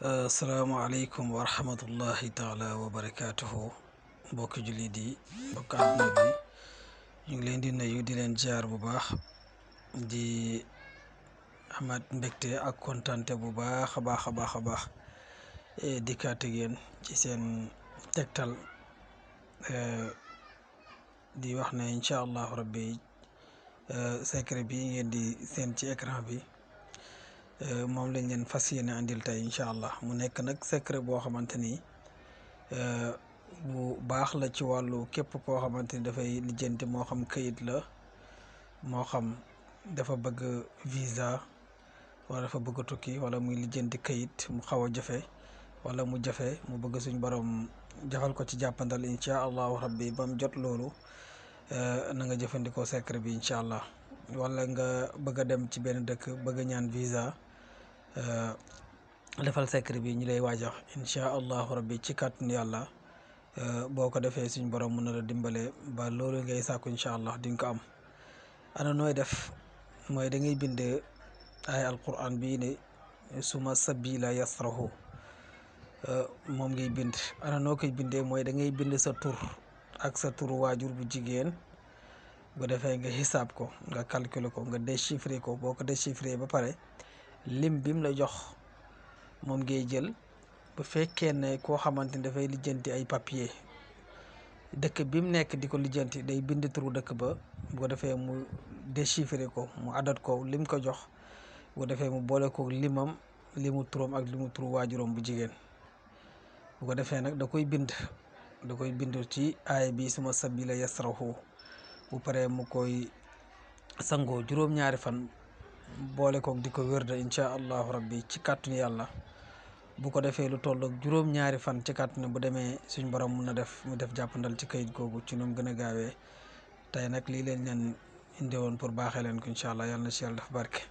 asalaamaaleykum wa rahmatullahi taala wa barakaatuhu mbokki jullit yi mbokk àdduna bi ñu ngi leen di nuyu di leen jaar bu baax di amaat mbégte ak kontante bu baax a baax a baax a baax dikkaat ak yéen ci seen tegtal di wax ne incha allahu rabbi secret bi ngeen di seen ci écran bi moom lañ leen fas yéene andil tey incha allah mu nekk nag secret boo xamante ni bu baax la ci wàllu képp koo xamante ni dafay lijjanti moo xam këyit la moo xam dafa bëgg visa wala dafa bëgg a tukki wala muy lijjanti këyit mu xaw a jafe wala mu jafe mu bëgg suñ borom jafal ko ci jàppandal incha allahu rabbi ba mu jot loolu na nga jëfandikoo secret bi incha allah wala nga bëgg a dem ci benn dëkk bëgg a ñaan visa defal secret bi ñu lay waajax incha allahu rabbi ci kàttanu yàlla boo ko defee suñ borom mën na la dimbale ba loolu ngay sàkku incha allah di nga ko am. ana nooy def mooy da ngay bind ay alquran bii ne suma sabila yasrahu moom ngay bind. ana noo koy bindee mooy da ngay bind sa tur ak sa turu waajur bu jigéen bu defee nga xisaab ko nga calculer ko nga déchiffrer ko boo ko déchiffrer ba pare lim bi mu la jox moom ngay jël. bu fekkee ne koo xamante ni dafay lijjanti ay papier dëkk bi mu nekk di ko lijjanti day bind turu dëkk ba bu ko defee mu déchiffrer ko mu adat ko lim ko jox bu ko defee mu boole ko limam limu turam ak limu turu waajuram bu jigéen bu ko defee nag da koy bind ci aaya bi suma sabila yasrahu bu paree mu koy sangoo juróom-ñaari fan boole koog di ko wérda incha allahu rabbi ci kàttanu yàlla bu ko defee lu toll ak juróom-ñaari fan ci kàttanu bu demee suñ borom mun na def mu def jàppandal ci kayit googu ci nu mu gën a gaawee tey nag lii leen leen indi woon pour baaxee leen ko incha allah yàlla na ci yàlla def barke.